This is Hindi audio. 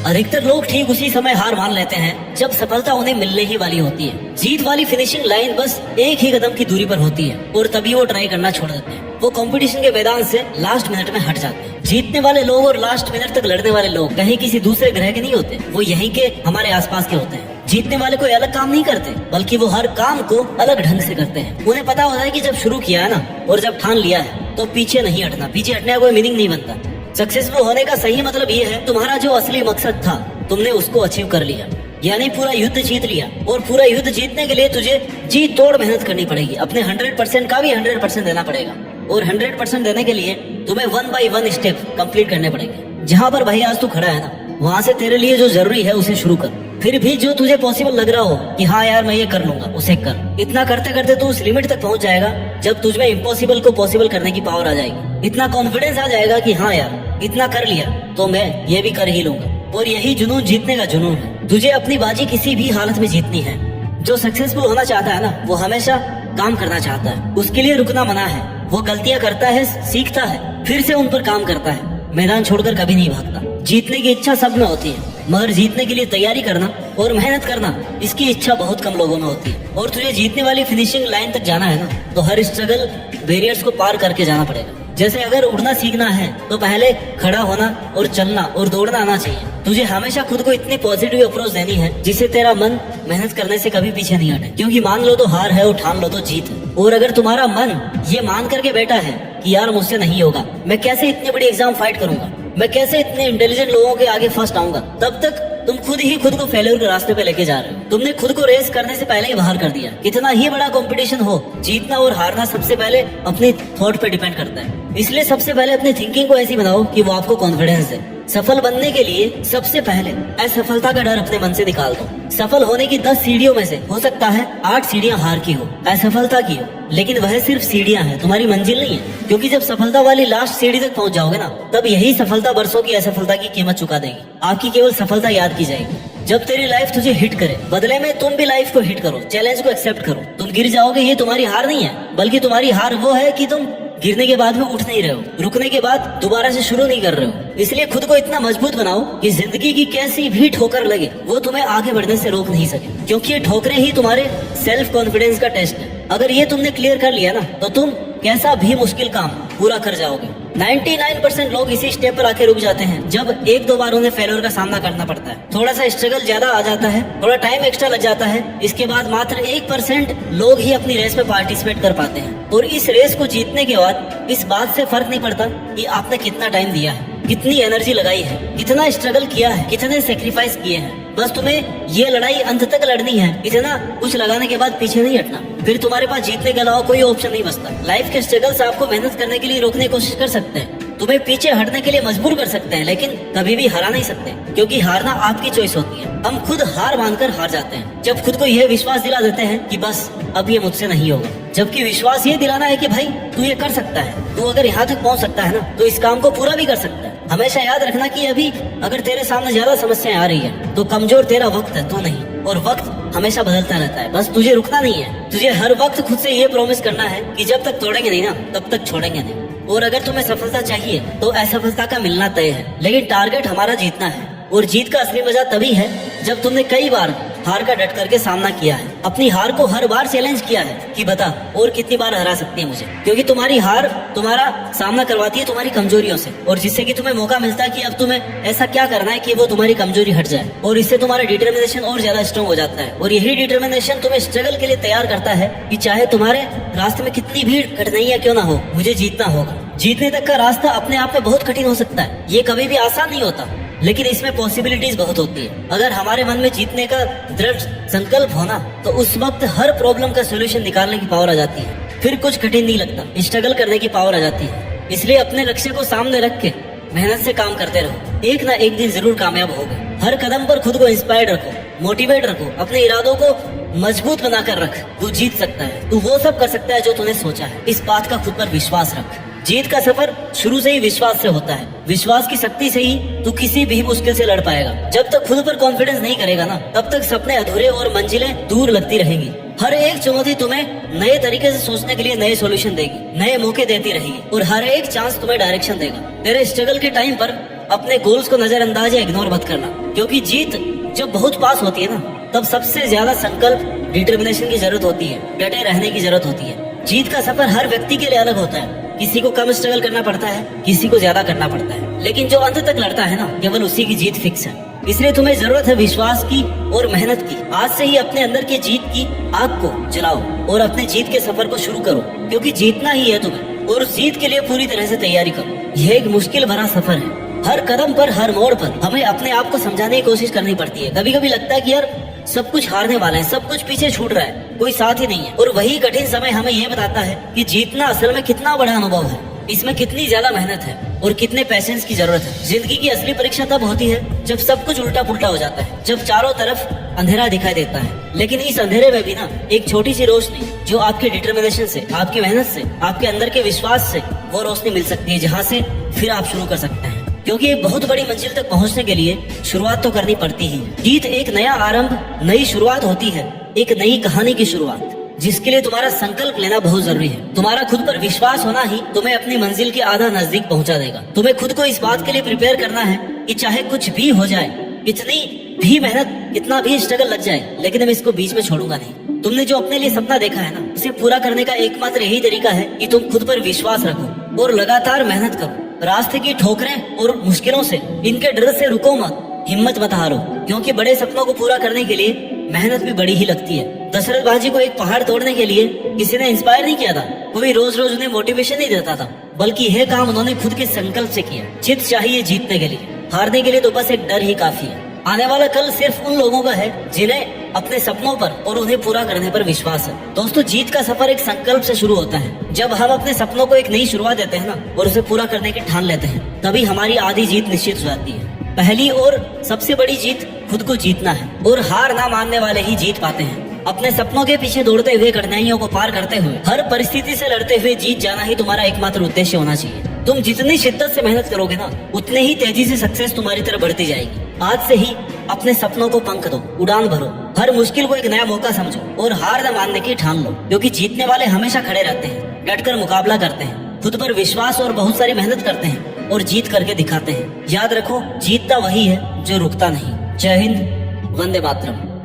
अधिकतर लोग ठीक उसी समय हार मान लेते हैं जब सफलता उन्हें मिलने ही वाली होती है। जीत वाली फिनिशिंग लाइन बस एक ही कदम की दूरी पर होती है और तभी वो ट्राई करना छोड़ देते हैं। वो कंपटीशन के मैदान से लास्ट मिनट में हट जाते हैं। जीतने वाले लोग और लास्ट मिनट तक लड़ने वाले लोग कहीं किसी दूसरे ग्रह के नहीं होते, वो यहीं के हमारे आसपास के होते हैं। जीतने वाले कोई अलग काम नहीं करते, बल्कि वो हर काम को अलग ढंग से करते हैं। उन्हें पता होता है कि जब शुरू किया है ना और जब ठान लिया है तो पीछे नहीं हटना। पीछे हटने का कोई मीनिंग नहीं बनता। सक्सेसफुल होने का सही मतलब ये है तुम्हारा जो असली मकसद था तुमने उसको अचीव कर लिया, यानी पूरा युद्ध जीत लिया। और पूरा युद्ध जीतने के लिए तुझे जी तोड़ मेहनत करनी पड़ेगी। अपने 100% का भी 100% देना पड़ेगा और 100% देने के लिए तुम्हें 1 by 1 स्टेप कंप्लीट करने पड़ेंगे। जहाँ पर भाई आज तू खड़ा है ना, वहाँ से तेरे लिए जो जरूरी है उसे शुरू कर। फिर भी जो तुझे पॉसिबल लग रहा हो कि हाँ यार मैं ये कर लूंगा, उसे कर। इतना करते करते तू उस लिमिट तक पहुंच जाएगा जब तुझमें इम्पॉसिबल को पॉसिबल करने की पावर आ जाएगी। इतना कॉन्फिडेंस आ जाएगा कि हाँ यार इतना कर लिया तो मैं ये भी कर ही लूंगा। और यही जुनून जीतने का जुनून है। तुझे अपनी बाजी किसी भी हालत में जीतनी है। जो सक्सेसफुल होना चाहता है ना, वो हमेशा काम करना चाहता है। उसके लिए रुकना मना है। वो गलतियां करता है, सीखता है, फिर से उन पर काम करता है। मैदान छोड़कर कभी नहीं भागता। जीतने की इच्छा सब में होती है, मगर जीतने के लिए तैयारी करना और मेहनत करना, इसकी इच्छा बहुत कम लोगों में होती है। और तुझे जीतने वाली फिनिशिंग लाइन तक जाना है ना, तो हर स्ट्रगल बैरियर्स को पार करके जाना पड़ेगा। जैसे अगर उड़ना सीखना है तो पहले खड़ा होना और चलना और दौड़ना आना चाहिए। तुझे हमेशा खुद को इतनी पॉजिटिव अप्रोच देनी है जिससे तेरा मन मेहनत करने से कभी पीछे नहीं हटे। क्योंकि मान लो तो हार है और ठान लो तो जीत है। और अगर तुम्हारा मन ये मान करके बैठा है कि यार मुझसे नहीं होगा, मैं कैसे इतनी बड़ी एग्जाम फाइट करूंगा, मैं कैसे इतने इंटेलिजेंट लोगों के आगे फर्स्ट आऊंगा, तब तक तुम खुद ही खुद को फेलियर के रास्ते पे लेके जा रहे हो। तुमने खुद को रेस करने से पहले ही बाहर कर दिया। कितना ही बड़ा कंपटीशन हो, जीतना और हारना सबसे पहले अपनी थॉट पे डिपेंड करता है। इसलिए सबसे पहले अपनी थिंकिंग को ऐसी बनाओ कि वो आपको कॉन्फिडेंस दे। सफल बनने के लिए सबसे पहले असफलता का डर अपने मन से निकाल दो। सफल होने की 10 सीढ़ियों में से हो सकता है 8 सीढ़ियां हार की हो, असफलता की हो, लेकिन वह सिर्फ सीढ़ियां हैं, तुम्हारी मंजिल नहीं है। क्योंकि जब सफलता वाली लास्ट सीढ़ी तक पहुंच जाओगे ना, तब यही सफलता बरसों की असफलता की कीमत चुका देगी। आपकी केवल सफलता याद की जाएगी। जब तेरी लाइफ तुझे हिट करे, बदले में तुम भी लाइफ को हिट करो, चैलेंज को एक्सेप्ट करो। तुम गिर जाओगे, ये तुम्हारी हार नहीं है, बल्कि तुम्हारी हार वो है कि तुम गिरने के बाद में उठ नहीं रहे हो, रुकने के बाद दोबारा से शुरू नहीं कर रहे हो। इसलिए खुद को इतना मजबूत बनाओ कि जिंदगी की कैसी भी ठोकर लगे वो तुम्हें आगे बढ़ने से रोक नहीं सके। क्योंकि ये ठोकरें ही तुम्हारे सेल्फ कॉन्फिडेंस का टेस्ट है। अगर ये तुमने क्लियर कर लिया ना, तो तुम कैसा भी मुश्किल काम पूरा कर जाओगे। 99% लोग इसी स्टेप पर आके रुक जाते हैं जब एक दो बार उन्हें फेलियर का सामना करना पड़ता है, थोड़ा सा स्ट्रगल ज्यादा आ जाता है, थोड़ा टाइम एक्स्ट्रा लग जाता है। इसके बाद मात्र 1% लोग ही अपनी रेस में पार्टिसिपेट कर पाते हैं। और इस रेस को जीतने के बाद इस बात से फर्क नहीं पड़ता कि आपने कितना टाइम दिया है, कितनी एनर्जी लगाई है, कितना स्ट्रगल किया है, कितने सेक्रीफाइस किए हैं। बस तुम्हें ये लड़ाई अंत तक लड़नी है। इतना कुछ लगाने के बाद पीछे नहीं हटना। फिर तुम्हारे पास जीतने के अलावा कोई ऑप्शन नहीं बचता। लाइफ के स्ट्रगल्स आपको मेहनत करने के लिए रोकने की कोशिश कर सकते हैं, तुम्हें पीछे हटने के लिए मजबूर कर सकते हैं, लेकिन कभी भी हरा नहीं सकते। क्योंकि हारना आपकी चॉइस होती है। हम खुद हार मानकर हार जाते हैं जब खुद को यह विश्वास दिला देते हैं कि बस अब ये मुझसे नहीं होगा। जबकि विश्वास ये दिलाना है कि भाई तू ये कर सकता है, तू अगर यहाँ तक पहुँच सकता है ना, तो इस काम को पूरा भी कर सकता है। हमेशा याद रखना कि अभी अगर तेरे सामने ज्यादा समस्याएं आ रही है तो कमजोर तेरा वक्त है, तू नहीं। और वक्त हमेशा बदलता रहता है, बस तुझे रुकना नहीं है। तुझे हर वक्त खुद से ये प्रॉमिस करना है कि जब तक तोड़ेंगे नहीं ना, तब तक छोड़ेंगे नहीं। और अगर तुम्हें सफलता चाहिए तो असफलता का मिलना तय है, लेकिन टारगेट हमारा जीतना है। और जीत का असली मजा तभी है जब तुमने कई बार हार का डट करके सामना किया है, अपनी हार को हर बार चैलेंज किया है कि बता और कितनी बार हरा सकती है मुझे। क्योंकि तुम्हारी हार तुम्हारा सामना करवाती है तुम्हारी कमजोरियों से, और जिससे कि तुम्हें मौका मिलता है कि अब तुम्हें ऐसा क्या करना है कि वो तुम्हारी कमजोरी हट जाए। और इससे तुम्हारा डिटर्मिनेशन और ज्यादा स्ट्रॉन्ग हो जाता है। और यही डिटर्मिनेशन तुम्हें स्ट्रगल के लिए तैयार करता है कि चाहे तुम्हारे रास्ते में कितनी भी कठिनाइयां क्यों ना हो, मुझे जीतना होगा। जीतने तक का रास्ता अपने आप में बहुत कठिन हो सकता है, ये कभी भी आसान नहीं होता, लेकिन इसमें पॉसिबिलिटीज बहुत होती है। अगर हमारे मन में जीतने का दृढ़ संकल्प होना, तो उस वक्त हर प्रॉब्लम का सोल्यूशन निकालने की पावर आ जाती है। फिर कुछ कठिन नहीं लगता, स्ट्रगल करने की पावर आ जाती है। इसलिए अपने लक्ष्य को सामने रख के मेहनत से काम करते रहो, एक ना एक दिन जरूर कामयाब होगे। हर कदम पर खुद को इंस्पायर्ड रखो, मोटिवेट रखो, अपने इरादों को मजबूत बनाकर रख। तू जीत सकता है, तू वो सब कर सकता है जो तूने सोचा है। इस बात का खुद पर विश्वास रख। जीत का सफर शुरू से ही विश्वास से होता है। विश्वास की शक्ति से ही तू किसी भी मुश्किल से लड़ पाएगा। जब तक खुद पर कॉन्फिडेंस नहीं करेगा ना, तब तक सपने अधूरे और मंजिलें दूर लगती रहेंगी। हर एक चुनौती तुम्हें नए तरीके से सोचने के लिए नए सॉल्यूशन देगी, नए मौके देती रहेगी, और हर एक चांस तुम्हें डायरेक्शन देगा। तेरे स्ट्रगल के टाइम पर अपने गोल्स को नजरअंदाज या इग्नोर मत करना। क्योंकि जीत जब बहुत पास होती है ना, तब सबसे ज्यादा संकल्प, डिटर्मिनेशन की जरूरत होती है, डटे रहने की जरूरत होती है। जीत का सफर हर व्यक्ति के लिए अलग होता है। किसी को कम स्ट्रगल करना पड़ता है, किसी को ज्यादा करना पड़ता है, लेकिन जो अंत तक लड़ता है ना, केवल उसी की जीत फिक्स है। इसलिए तुम्हें जरूरत है विश्वास की और मेहनत की। आज से ही अपने अंदर की जीत की आग को जलाओ और अपने जीत के सफर को शुरू करो, क्योंकि जीतना ही है तुम्हें, और उस जीत के लिए पूरी तरह से तैयारी करो। यह एक मुश्किल भरा सफर है। हर कदम पर, हर मोड़ पर हमें अपने आप को समझाने की कोशिश करनी पड़ती है। कभी कभी लगता है कि यार सब कुछ हारने वाला है, सब कुछ पीछे छूट रहा है, कोई साथ ही नहीं है। और वही कठिन समय हमें यह बताता है कि जीतना असल में कितना बड़ा अनुभव है, इसमें कितनी ज्यादा मेहनत है और कितने पेशेंस की जरूरत है। जिंदगी की असली परीक्षा तब होती है जब सब कुछ उल्टा पुल्टा हो जाता है, जब चारों तरफ अंधेरा दिखाई देता है, लेकिन इस अंधेरे में भी ना एक छोटी सी रोशनी, जो आपके डिटर्मिनेशन से, आपकी मेहनत से, आपके अंदर के विश्वास से, वो रोशनी मिल सकती है, जहाँ से फिर आप शुरू कर सकते हैं। क्योंकि एक बहुत बड़ी मंजिल तक पहुंचने के लिए शुरुआत तो करनी पड़ती ही। जीत एक नया आरंभ, नई शुरुआत होती है, एक नई कहानी की शुरुआत, जिसके लिए तुम्हारा संकल्प लेना बहुत जरूरी है। तुम्हारा खुद पर विश्वास होना ही तुम्हें अपनी मंजिल के आधा नजदीक पहुंचा देगा। तुम्हें खुद को इस बात के लिए प्रिपेयर करना है कि चाहे कुछ भी हो जाए, कितनी भी मेहनत, कितना भी स्ट्रगल लग जाए, लेकिन मैं इसको बीच में छोड़ूंगा नहीं। तुमने जो अपने लिए सपना देखा है ना, उसे पूरा करने का एकमात्र यही तरीका है कि तुम खुद पर विश्वास रखो और लगातार मेहनत करो। रास्ते की ठोकरें और मुश्किलों से, इनके डर से रुको मत, हिम्मत मत हारो, क्योंकि बड़े सपनों को पूरा करने के लिए मेहनत भी बड़ी ही लगती है। दशरथ बाजी को एक पहाड़ तोड़ने के लिए किसी ने इंस्पायर नहीं किया था, कोई रोज रोज उन्हें मोटिवेशन नहीं देता था, बल्कि यह काम उन्होंने खुद के संकल्प से किया। जिद चाहिए जीतने के लिए, हारने के लिए तो बस एक डर ही काफी है। आने वाला कल सिर्फ उन लोगों का है जिन्हें अपने सपनों पर और उन्हें पूरा करने पर विश्वास है। दोस्तों, जीत का सफर एक संकल्प से शुरू होता है। जब हम अपने सपनों को एक नई शुरुआत देते हैं ना, और उसे पूरा करने की ठान लेते हैं, तभी हमारी आधी जीत निश्चित हो जाती है। पहली और सबसे बड़ी जीत खुद को जीतना है, और हार ना मानने वाले ही जीत पाते हैं। अपने सपनों के पीछे दौड़ते हुए, कठिनाइयों को पार करते हुए, हर परिस्थिति से लड़ते हुए जीत जाना ही तुम्हारा एकमात्र उद्देश्य होना चाहिए। तुम जितनी शिद्दत से मेहनत करोगे ना, उतने ही तेजी से सक्सेस तुम्हारी तरफ बढ़ती जाएगी। आज से ही अपने सपनों को पंख दो, उड़ान भरो, हर मुश्किल को एक नया मौका समझो और हार न मानने की ठान लो, क्योंकि जीतने वाले हमेशा खड़े रहते हैं, डटकर मुकाबला करते हैं, खुद पर विश्वास और बहुत सारी मेहनत करते हैं और जीत करके दिखाते हैं। याद रखो, जीतता वही है जो रुकता नहीं। जय हिंद, वंदे मातरम।